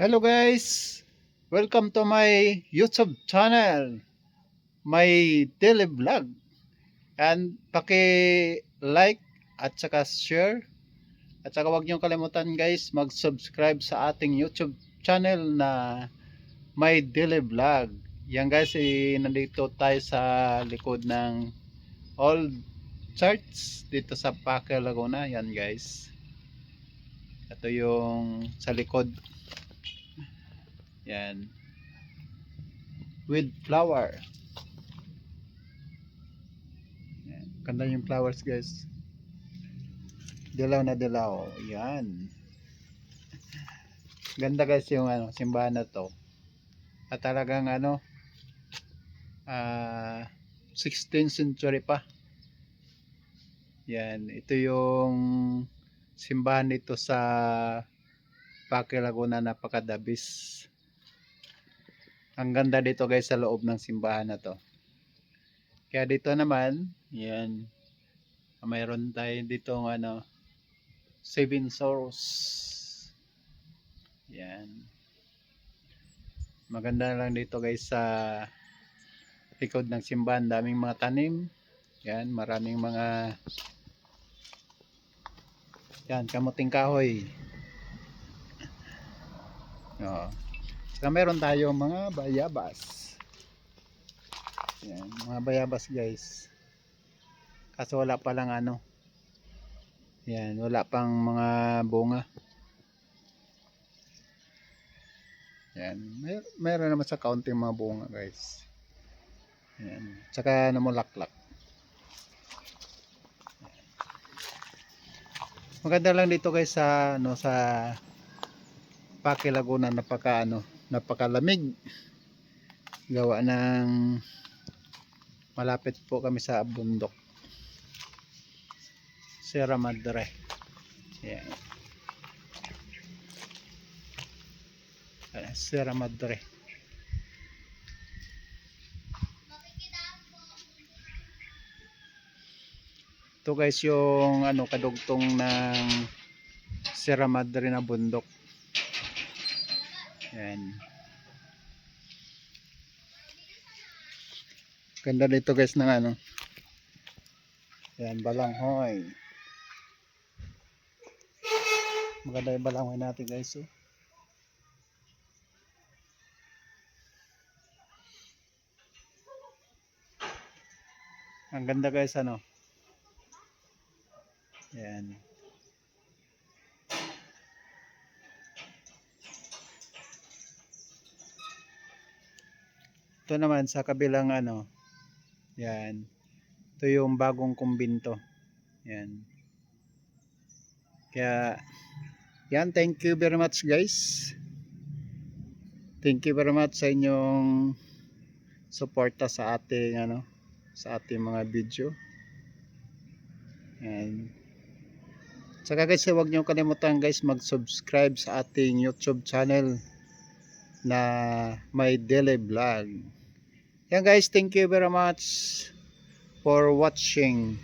Hello guys! Welcome to my YouTube channel, my daily vlog. And paki-like at saka share. At saka huwag niyong kalimutan guys, mag-subscribe sa ating YouTube channel na my daily vlog. Yan guys, nandito tayo sa likod ng Old Church dito sa Paque, Laguna. Yan guys. Ito yung sa likod. Yan. With flower. Yan. Ganda yung flowers guys. Dilaw na dilaw. Yan. Ganda guys yung simbahan na to. At talagang 16th century pa. Yan. Ito yung simbahan dito sa Paque, Laguna. Napakadabis. Ang ganda dito guys sa loob ng simbahan na to. Kaya dito naman, yan. Mayroon tayo dito Seven Source. Yan. Maganda lang dito guys sa likod ng simbahan. Daming mga tanim. Yan. Maraming mga yan. Kamuting kahoy. Oo. Saka meron tayo mga bayabas. Yan. Mga bayabas guys. Kaso wala pa lang yan. Wala pang mga bunga. Yan. Meron naman sa kaunting mga bunga guys. Yan. Tsaka namulaklak. Maganda lang dito guys sa sa Paque, Laguna. Napakalamig. Gawa ng malapit po kami sa bundok. Sierra Madre. Yan. Sierra Madre. Ito guys yung kadugtong ng Sierra Madre na bundok. Yan. Ganda dito guys ng yan, balanghoy. Maganda yung balanghoy natin guys. Ang ganda guys yan. Ito naman sa kabilang yan. Ito yung bagong kumbinto. Yan. Kaya yan, thank you very much guys. Thank you very much sa inyong suporta sa ating sa ating mga video. Yan. Saka guys, huwag niyo kalimutan guys mag-subscribe sa ating YouTube channel na my daily vlog. Yan guys, thank you very much for watching.